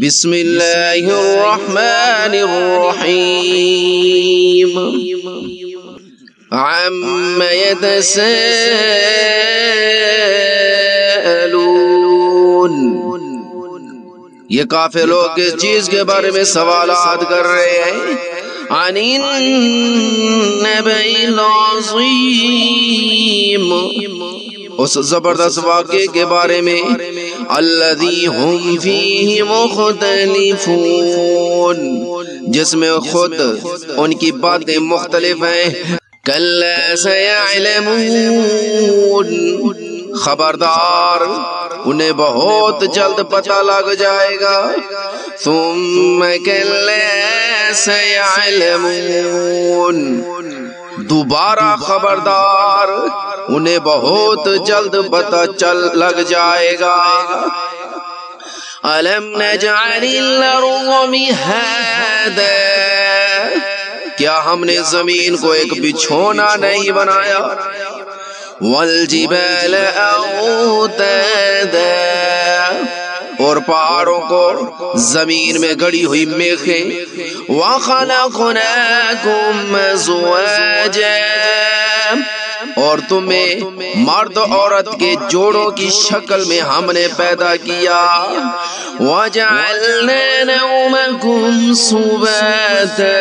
بسم اللہ الرحمن الرحیم عم يتساءلون، یہ کافر لوگ کس چیز کے بارے میں سوالات کر رہے ہیں؟ عن النبأ العظیم، اس زبردست واقعے کے بارے میں، الذی ہم فیہ مختلفون، جس میں خود ان کی باتیں مختلف ہیں۔ کلا سیعلمون، خبردار انہیں بہت جلد پتہ لگ جائے گا۔ ثم کلا سیعلمون، دوبارہ خبردار انہیں بہت جلد پتہ لگ جائے گا۔ الم نجعل الارض مہادا، کیا ہم نے زمین کو ایک بچھونا نہیں بنایا؟ والجبال اوتادا، اور پہاڑوں کو زمین میں گڑی ہوئی میخیں۔ وخلقناکم ازواجا، اور تمہیں مرد عورت کے جوڑوں کی شکل میں ہم نے پیدا کیا۔ وجعلنا نومکم سباتا،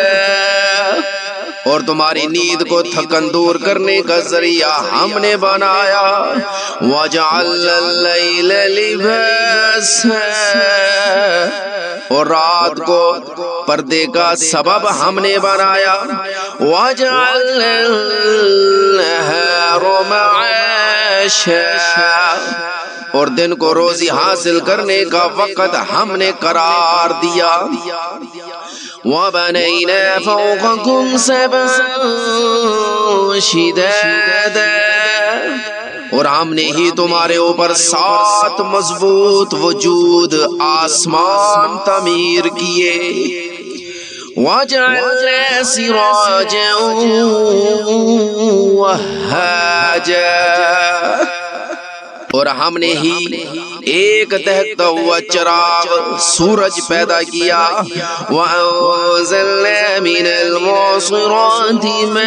اور تمہاری نیند کو تھکن دور کرنے کا ذریعہ ہم نے بنایا۔ وجعلنا اللیل لباسا، اور رات کو پردے کا سبب ہم نے بنایا۔ وجعلنا النہار معاشا، اور دن کو روزی حاصل کرنے کا وقت ہم نے قرار دیا۔ وَبَنَيْنَا فَوْقَكُمْ سَبْعًا شِدَادًا، اور ہم نے ہی تمہارے اوپر 7 مضبوط وجود آسمان تعمیر کیے۔ وَجَعَلْنَا سِرَاجًا وَهَّاجًا، اور ہم نے ہی ایک دہتا ہوا چراغ سورج پیدا کیا۔ وَأَنزَلْنَا مِنَ الْمُعْصِرَاتِ مَاءً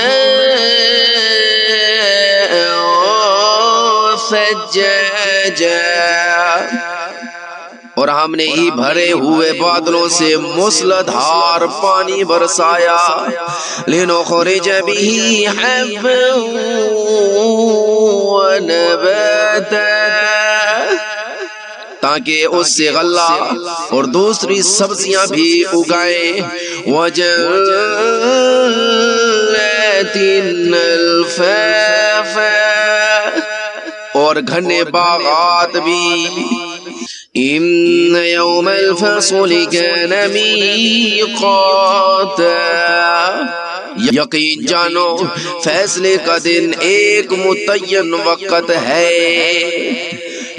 ثَجَّاجًا، اور ہم نے ہی بھرے ہوئے بادلوں سے موسلادھار پانی برسایا۔ لِنُخْرِجَ بِهِ حَبًّا وَنَبَاتًا، تاکہ اس سے غلہ اور دوسری سبزیاں بھی اگائیں۔ وَجَنَّاتٍ أَلْفَافًا، اور گھنے باغات بھی۔ إِنَّ يَوْمَ الْفَصْلِ كَانَ مِيقَاتًا، یقین جانو فیصلے کا دن ایک متعین وقت ہے۔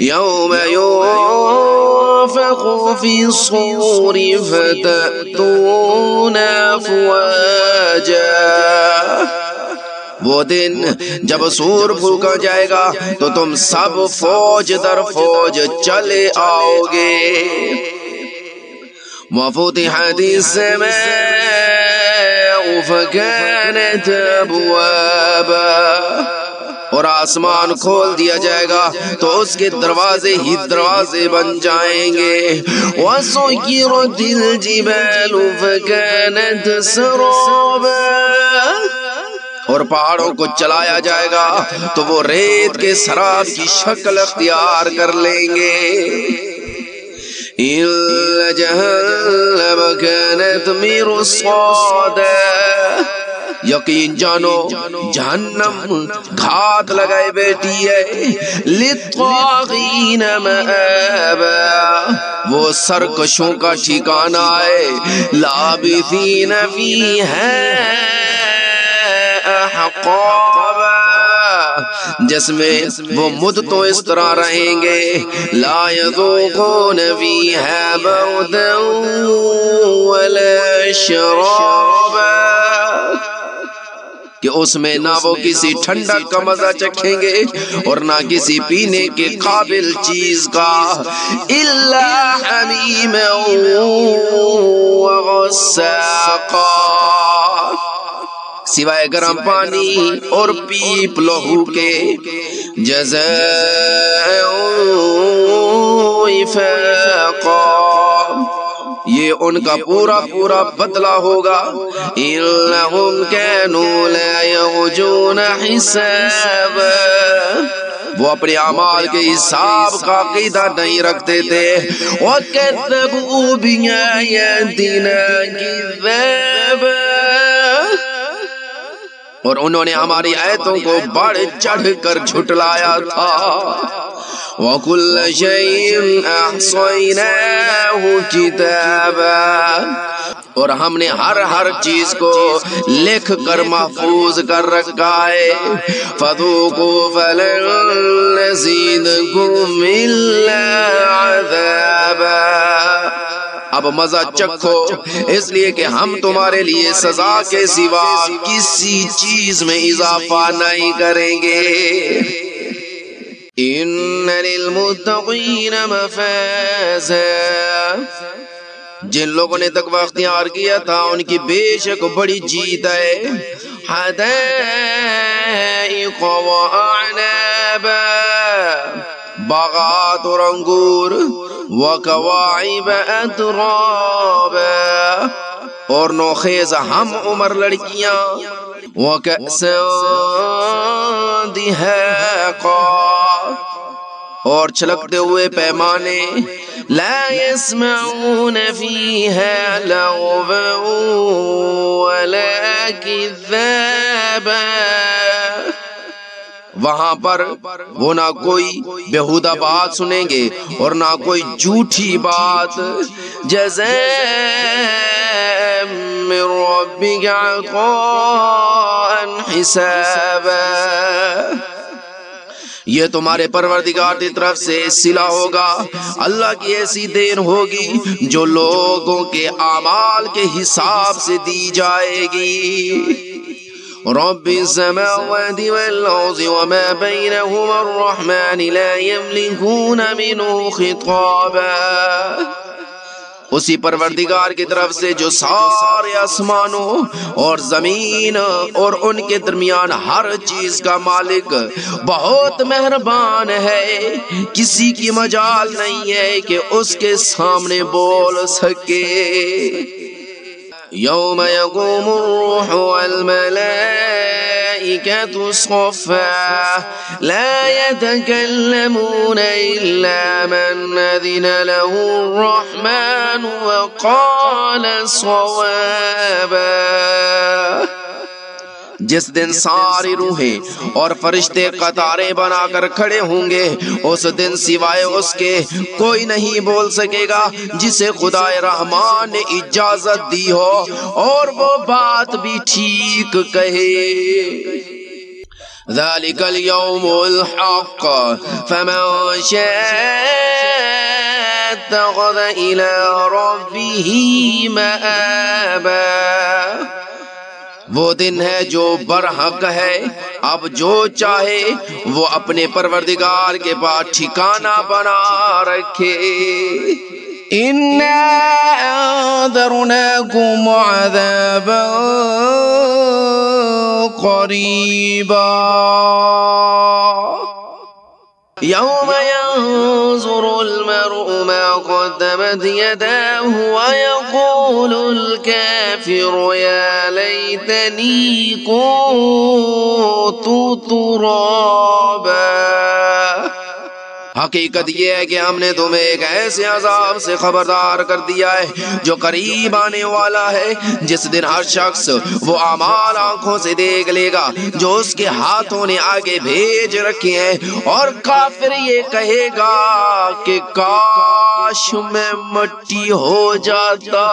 یوم ينفخ في الصور فتأتون أفواجا، وہ دن جب سور پھونکا جائے گا تو تم سب فوج در فوج چلے آؤ گے۔ وفتحت السماء فكانت أبوابا، اور آسمان کھول دیا جائے گا تو اس کے دروازے ہی دروازے بن جائیں گے۔ وَسُيِّرَتِ الْجِبَالُ فَكَانَتْ سَرَابًا، اور پہاڑوں کو چلایا جائے گا تو وہ ریت کے سراب کی شکل اختیار کر لیں گے۔ إِنَّ جَهَنَّمَ كَانَتْ مِرْصَادًا، یقین جانو جہنم گھات لگائے بیٹھی ہے۔ لِلطَّاغِينَ مَآبًا، وہ سرکشوں کا ٹھکانہ ہے۔ لَابِثِينَ فِيهَا أَحْقَابًا، جس میں وہ مدتوں اس طرح رہیں گے۔ لا يذوقون فيها بردا ولا شرابا، کہ اس میں نہ وہ کسی ٹھنڈک کا مزہ چکھیں گے اور نہ کسی پینے کے قابل چیز کا، الا حمیم وغساقا، سوائے گرم پانی اور پیپ لہو کے، جزاء وفاقا، یہ ان کا پورا پورا بدلہ ہوگا، انہم کانوا لا یرجون حسابا، وہ اپنے اعمال کے حساب کا عقیدہ نہیں رکھتے تھے، وَكَذَّبُوا بِآيَاتِنَا كِذَّابًا، اور انہوں نے ہماری آیتوں کو بڑھ چڑھ کر جھٹلایا تھا، وَكُلَّ شَيْءٍ أَحْصَيْنَاهُ كِتَابًا، اور ہم نے ہر چیز کو لکھ کر محفوظ کر رکھا ہے، فَذُوقُوا فَلَن نَّزِيدَكُمْ إِلَّا عَذَابًا، اب مزہ چکھو، اس لیے کہ ہم تمہارے لیے سزا کے سوا کسی چیز میں اضافہ نہیں کریں گے۔ ان للمتقین مفازا، جن لوگوں نے تقوی اختیار کیا تھا ان کی بے شک بڑی جیت ہے، حدائق واعنابا، باغات اور انگور، وکواعب اترابا، اور نوخیز ہم عمر لڑکیاں، وکأسا دہاقا، اور چھلکتے ہوئے پیمانے، لا يسمعون فيها لغوا ولا كذابا، وہاں پر وہ نہ کوئی بیہودہ بات سنیں گے اور نہ کوئی جھوٹی بات، جزاء من ربك عطاء حسابا، یہ تمہارے پروردگار کی طرف سے صلہ ہوگا، اللہ کی ایسی دین ہوگی جو لوگوں کے اعمال کے حساب سے دی جائے گی۔ رب السماوات والأرض وما بينهما الرحمن لا يملكون منه خطابا، اسی پروردگار کی طرف سے جو سارے آسمانوں اور زمین اور ان کے درمیان ہر چیز کا مالک، بہت مہربان ہے، کسی کی مجال نہیں ہے کہ اس کے سامنے بول سکے۔ یوم یقوم الروح والملائکۃ صفا لا يتكلمون إلا من أذن له الرحمن وقال صوابا، جس دن ساری روحیں اور فرشتے قطاریں بنا کر کھڑے ہوں گے، اس دن سوائے اس کے کوئی نہیں بول سکے گا جسے خدا رحمان نے اجازت دی ہو اور وہ بات بھی ٹھیک کہے۔ ذَلِكَ الْيَوْمُ الْحَقُّ فَمَنْ شَاءَ اتَّخَذَ إِلَى رَبِّهِ مَآبًا، وہ دن ہے جو برحق ہے، اب جو چاہے وہ اپنے پروردگار کے پاس ٹھکانہ بنا رکھے۔ إِنَّا أَنذَرْنَاكُمْ عَذَابًا قَرِيبًا يوم ينظر المرء ما قدمت يداه ويقول الكافر يا ليتني كنت ترابا۔ حقیقت یہ ہے کہ ہم نے تمہیں ایک ایسے عذاب سے خبردار کر دیا ہے جو قریب آنے والا ہے، جس دن ہر شخص وہ اعمال آنکھوں سے دیکھ لے گا جو اس کے ہاتھوں نے آگے بھیج رکھے ہیں، اور کافر یہ کہے گا کہ کاش میں مٹی ہو جاتا۔